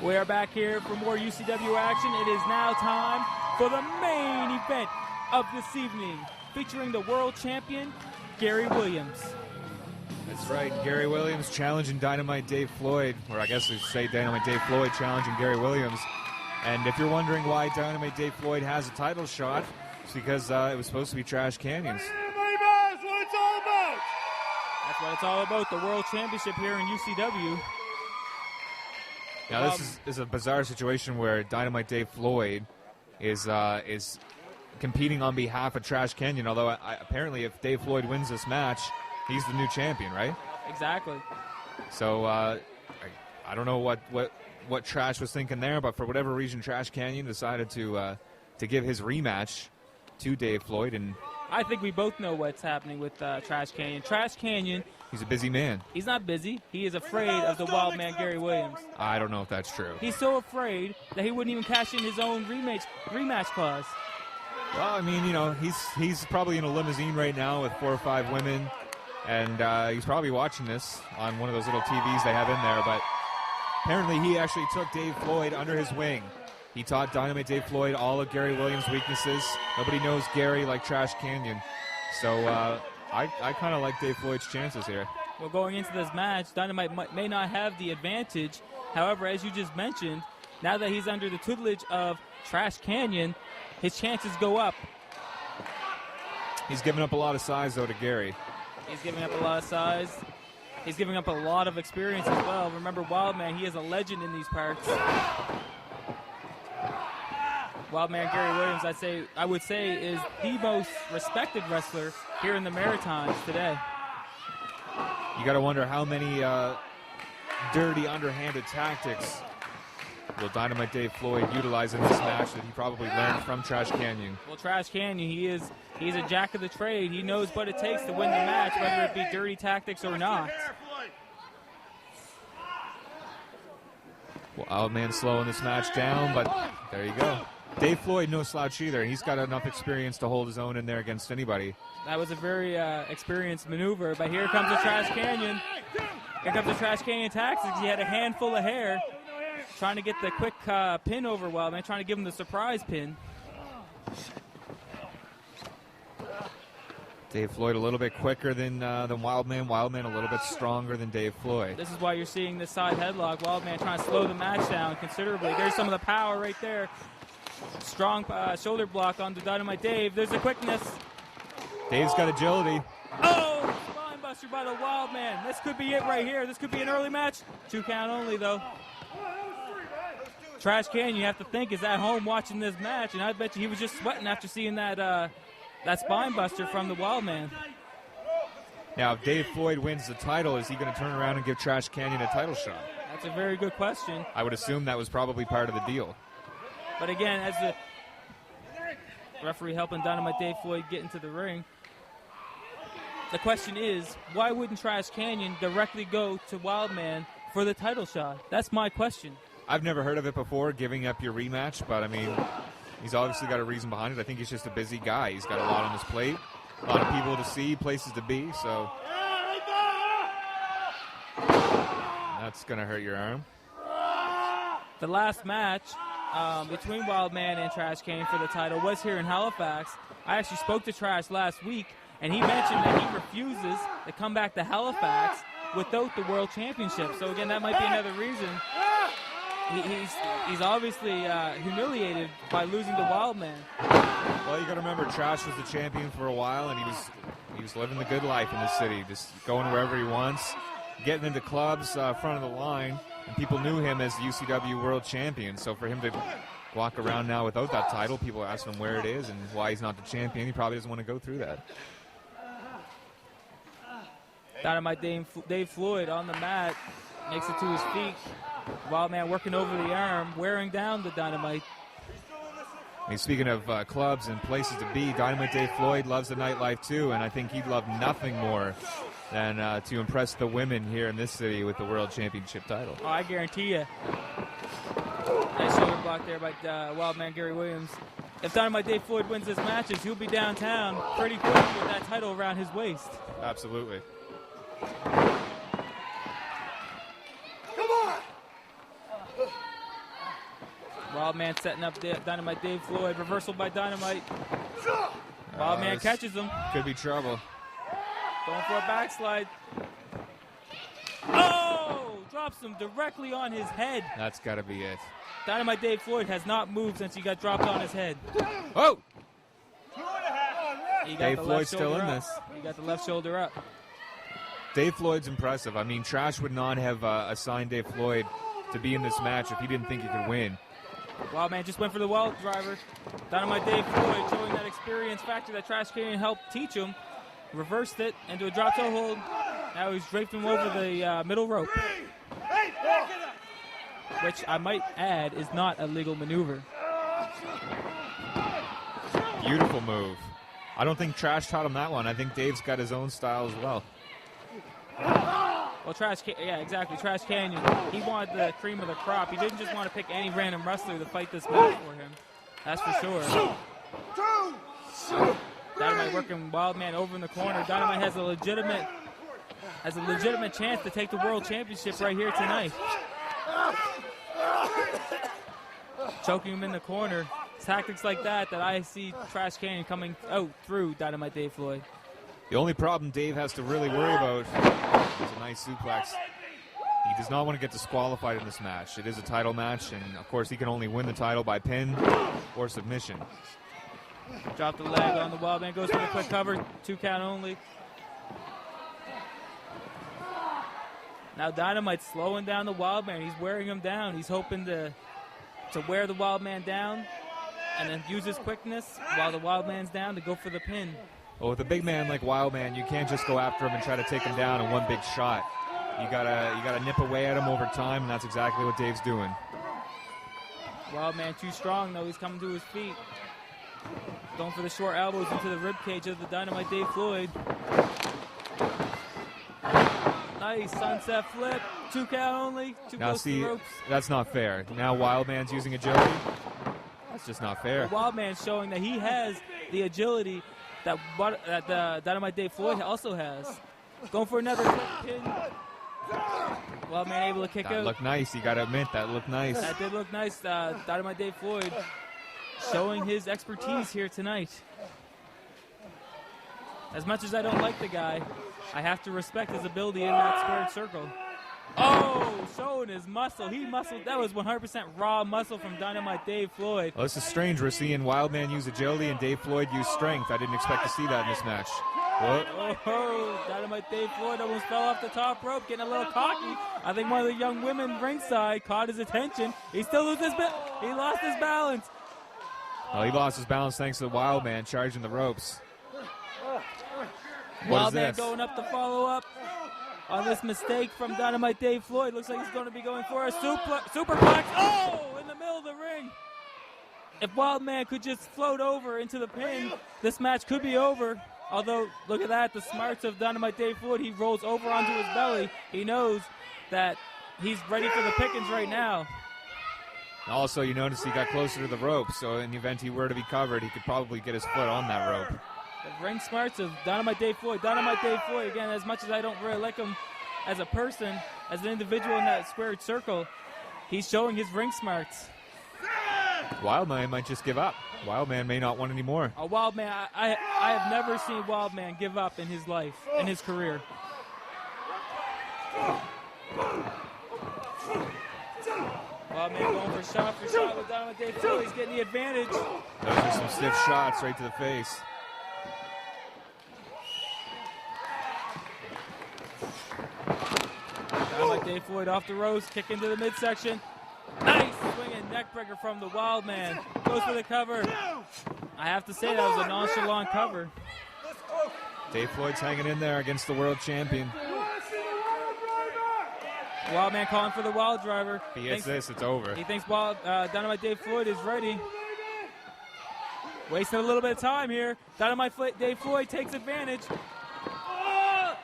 We are back here for more UCW action. It is now time for the main event of this evening, featuring the world champion, Gary Williams. That's right, Gary Williams challenging Dynamite Dave Floyd, or I guess we should say Dynamite Dave Floyd challenging Gary Williams. And if you're wondering why Dynamite Dave Floyd has a title shot, it's because it was supposed to be Trash Canyon's. That's what it's all about. That's what it's all about, the world championship here in UCW. Now this is a bizarre situation where Dynamite Dave Floyd is competing on behalf of Trash Caynon, although apparently if Dave Floyd wins this match, he's the new champion, right? Exactly. So I don't know what Trash was thinking there, but for whatever reason, Trash Caynon decided to give his rematch to Dave Floyd, and I think we both know what's happening with Trash Caynon. Trash Caynon, he's a busy man. He's not busy. He is afraid of the Wildman Gary Williams. I don't know if that's true. He's so afraid that he wouldn't even cash in his own rematch clause. Well, I mean, you know, he's probably in a limousine right now with 4 or 5 women, and he's probably watching this on one of those little TVs they have in there, but apparently he actually took Dave Floyd under his wing. He taught Dynamite Dave Floyd all of Gary Williams' weaknesses. Nobody knows Gary like Trash Caynon. So I kind of like Dave Floyd's chances here. Well, going into this match, Dynamite may not have the advantage. However, as you just mentioned, now that he's under the tutelage of Trash Caynon, his chances go up. He's giving up a lot of size, though, to Gary. He's giving up a lot of size. He's giving up a lot of experience as well. Remember, Wildman, he is a legend in these parts. Wildman Gary Williams, I would say, is the most respected wrestler here in the Maritimes today. You got to wonder how many dirty, underhanded tactics will Dynamite Dave Floyd utilize in this match that he probably learned from Trash Caynon. Well, Trash Caynon, he's a jack of the trade. He knows what it takes to win the match, whether it be dirty tactics or not. Wildman slowing this match down, but there you go. Dave Floyd, no slouch either. He's got enough experience to hold his own in there against anybody. That was a very experienced maneuver, but here comes the Trash Caynon. Here comes the Trash Caynon tactics. He had a handful of hair, trying to get the quick pin over Wildman, trying to give him the surprise pin. Dave Floyd a little bit quicker than Wildman. Wildman a little bit stronger than Dave Floyd. This is why you're seeing this side headlock. Wildman trying to slow the match down considerably. There's some of the power right there. Strong shoulder block onto Dynamite Dave. There's the quickness. Dave's got agility. Oh, spinebuster by the Wildman. This could be it right here. This could be an early match. 2 count only, though. Trash Caynon, you have to think, is at home watching this match, and I bet you he was just sweating after seeing that spinebuster from the Wildman. Now, if Dave Floyd wins the title, is he going to turn around and give Trash Caynon a title shot? That's a very good question. I would assume that was probably part of the deal. But again, as the referee helping Dynamite Dave Floyd get into the ring, the question is, why wouldn't Trash Caynon directly go to Wildman for the title shot? That's my question. I've never heard of it before, giving up your rematch, but I mean, he's obviously got a reason behind it. I think he's just a busy guy. He's got a lot on his plate, a lot of people to see, places to be, so that's going to hurt your arm. The last match between Wildman and Trash Caynon for the title was here in Halifax. I actually spoke to Trash last week, and he mentioned that he refuses to come back to Halifax without the World Championship. So again, that might be another reason. He's obviously humiliated by losing to Wildman. Well, you got to remember, Trash was the champion for a while, and he was living the good life in the city, just going wherever he wants, getting into clubs front of the line. And people knew him as the UCW World Champion, so for him to walk around now without that title, people are asking him where it is and why he's not the champion. He probably doesn't want to go through that. Dynamite Dave Floyd on the mat, makes it to his feet. Wildman working over the arm, wearing down the Dynamite. I mean, speaking of clubs and places to be, Dynamite Dave Floyd loves the nightlife too, and I think he'd love nothing more than to impress the women here in this city with the World Championship title. Oh, I guarantee you. Nice shoulder block there by Wildman Gary Williams. If Dynamite Dave Floyd wins this matches, he'll be downtown pretty quick with that title around his waist. Absolutely. Come on! Wildman setting up Dynamite Dave Floyd. Reversal by Dynamite. Wildman catches him. Could be trouble. Going for a backslide. Oh! Drops him directly on his head. That's got to be it. Dynamite Dave Floyd has not moved since he got dropped on his head. Oh! He got Dave the left Floyd's still shoulder in up. this. He got the left shoulder up. Dave Floyd's impressive. I mean, Trash would not have assigned Dave Floyd to be in this match if he didn't think he could win. Wildman just went for the wall driver. Dynamite Dave Floyd showing that experience factor that Trash Caynon helped teach him. Reversed it into a drop toe hold. Now he's draped him over the middle rope, which I might add is not a legal maneuver. Beautiful move. I don't think Trash taught him that one. I think Dave's got his own style as well. Well, yeah, exactly. Trash Caynon, he wanted the cream of the crop. He didn't just want to pick any random wrestler to fight this match for him. That's for sure. Dynamite working Wildman over in the corner. Dynamite has a legitimate chance to take the World Championship right here tonight. Choking him in the corner. Tactics like that I see Trash Caynon coming out through Dynamite Dave Floyd. The only problem Dave has to really worry about is a nice suplex. He does not want to get disqualified in this match. It is a title match, and of course he can only win the title by pin or submission. Drop the leg on the Wildman, goes for the quick cover, 2 count only. Now Dynamite's slowing down the Wildman. He's wearing him down. He's hoping to wear the Wildman down and then use his quickness while the Wildman's down to go for the pin. Well, with a big man like Wildman, you can't just go after him and try to take him down in one big shot. You gotta nip away at him over time, and that's exactly what Dave's doing. Wildman too strong though. He's coming to his feet. Going for the short elbows into the rib cage of the Dynamite Dave Floyd. Nice sunset flip. 2 count only. Too Now close to the see, ropes. that's not fair. Now Wildman's using agility. That's just not fair. Wildman's showing that he has the agility that the Dynamite Dave Floyd also has. Going for another quick pin. Wildman able to kick out. That looked nice. You got to admit, that looked nice. That did look nice. Dynamite Dave Floyd showing his expertise here tonight. As much as I don't like the guy, I have to respect his ability in that squared circle. Oh, showing his muscle. He muscled. That was 100% raw muscle from Dynamite Dave Floyd. Well, this is strange. We're seeing Wildman use agility and Dave Floyd use strength. I didn't expect to see that in this match. What? Oh, Dynamite Dave Floyd almost fell off the top rope, getting a little cocky. I think one of the young women ringside caught his attention. He still loses he lost his balance. Well, he lost his balance thanks to the Wildman charging the ropes. Wildman going up to follow up on this mistake from Dynamite Dave Floyd. Looks like he's going to be going for a superplex. Oh, in the middle of the ring. If Wildman could just float over into the pin, this match could be over. Although, look at that, the smarts of Dynamite Dave Floyd. He rolls over onto his belly. He knows that he's ready for the pickings right now. Also, you notice he got closer to the rope, so in the event he were to be covered, he could probably get his foot on that rope. The ring smarts of Dynamite Dave Floyd. Dynamite Dave Floyd, again, as much as I don't really like him as a person, as an individual in that squared circle, he's showing his ring smarts. Wildman might just give up. Wildman may not want any more. A Wildman, I have never seen Wildman give up in his life, in his career. Wildman going for shot with Dynamite Dave Floyd. He's getting the advantage. Those are some stiff shots right to the face. Dynamite Dave Floyd off the ropes, kick into the midsection. Nice swinging neckbreaker from the Wildman. Goes for the cover. I have to say that was a nonchalant cover. Dave Floyd's hanging in there against the world champion. Wildman calling for the wild driver. If he hits this, it's over. He thinks Dynamite Dave Floyd is ready. Wasting a little bit of time here. Dynamite Dave Floyd takes advantage. Oh,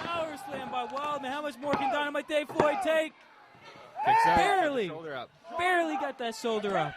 power slam by Wildman. How much more can Dynamite Dave Floyd take? Kicks out, Barely. shoulder up. Barely got that shoulder up.